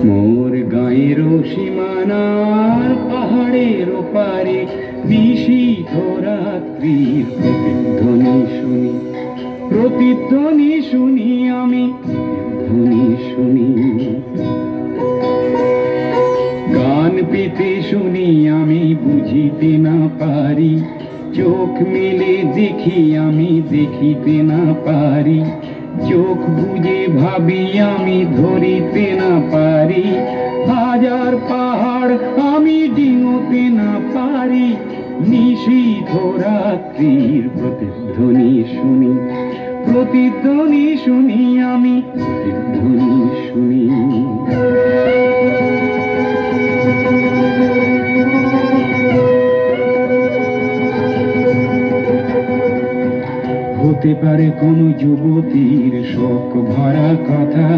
মোর গাঁয়ের সীমানার পাহাড়ের ওপারে নিশীথ রাত্রির প্রতিধ্বনি শুনি, প্রতিধ্বনি শুনি আমি, প্রতিধ্বনি শুনি। কান পেতে শুনি আমি, বুঝিতে না পারি, চোখ মেলে দেখি আমি, দেখিতে না পারি, চোখ বুঝে ভাবি আমি, ধরিতে না পারি। হাজার পাহাড় আমি ডিঙোতে না পারি, নিশীথ রাত্রির প্রতিধ্বনি শুনি, প্রতিধ্বনি শুনি আমি, প্রতিধ্বনি শুনি। হতে পারে কোন যুবতীর শোক ভরা কথা,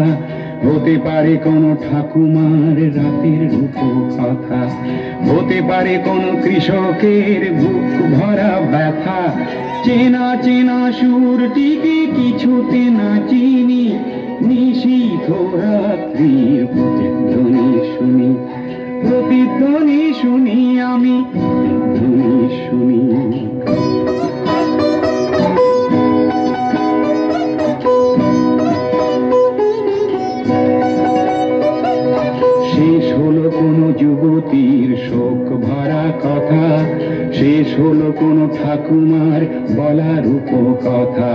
হতে পারে কোন ঠাকুমার রাতের রূপকথা, হতে পারে কোন কৃষকের বুক ভরা ব্যথা। চেনা চেনা সুরটিকে কিছুতে না চিনি, নিশীথ রাত্রির প্রতিধ্বনি শুনি, প্রতিধ্বনি শুনি আমি, প্রতিধ্বনি শুনি। শেষ হলো কোন যুবতীর শোক ভরা কথা, শেষ হলো কোন ঠাকুমার বলা রূপকথা,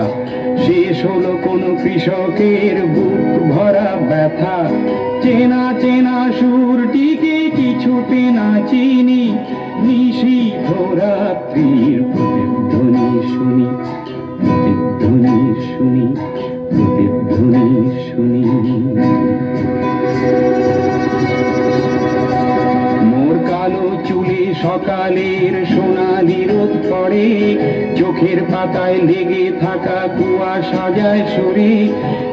শেষ হলো কোন কৃষকের বুক ভরা ব্যথা। চেনা চেনা সুরটিকে কিছুতে না চিনি, নিশীথ রাত্রির প্রতিধ্বনি শুনি, প্রতিধ্বনি শুনি, প্রতিধ্বনি শুনি। সকালের সোনালি রোদ পড়ে, চোখের পাতায় লেগে থাকা কুয়াশা যায় সরে,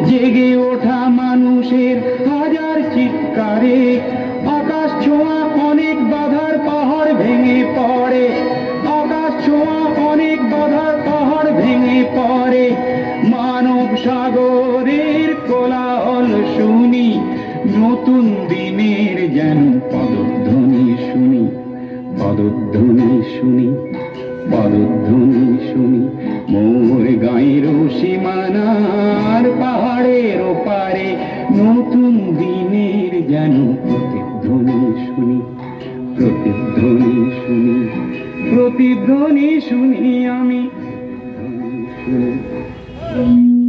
জেগে ওঠা মানুষের হাজার চিৎকারে। আকাশ ছোঁয়া অনেক বাধার পাহাড় ভেঙে পড়ে, আকাশ ছোঁয়া অনেক বাধার পাহাড় ভেঙে পড়ে। মানব সাগরের কোলাহল শুনি, নতুন দিনের যেন পদধ্বনি শুনি, পদধ্বনি শুনি, পদধ্বনি শুনি। মোর গাঁয়ের সীমানার পাহাড়ের ওপারে নতুন দিনের যেন প্রতিধ্বনি শুনি, প্রতিধ্বনি শুনি, প্রতিধ্বনি শুনি আমি, প্রতিধ্বনি শুনি।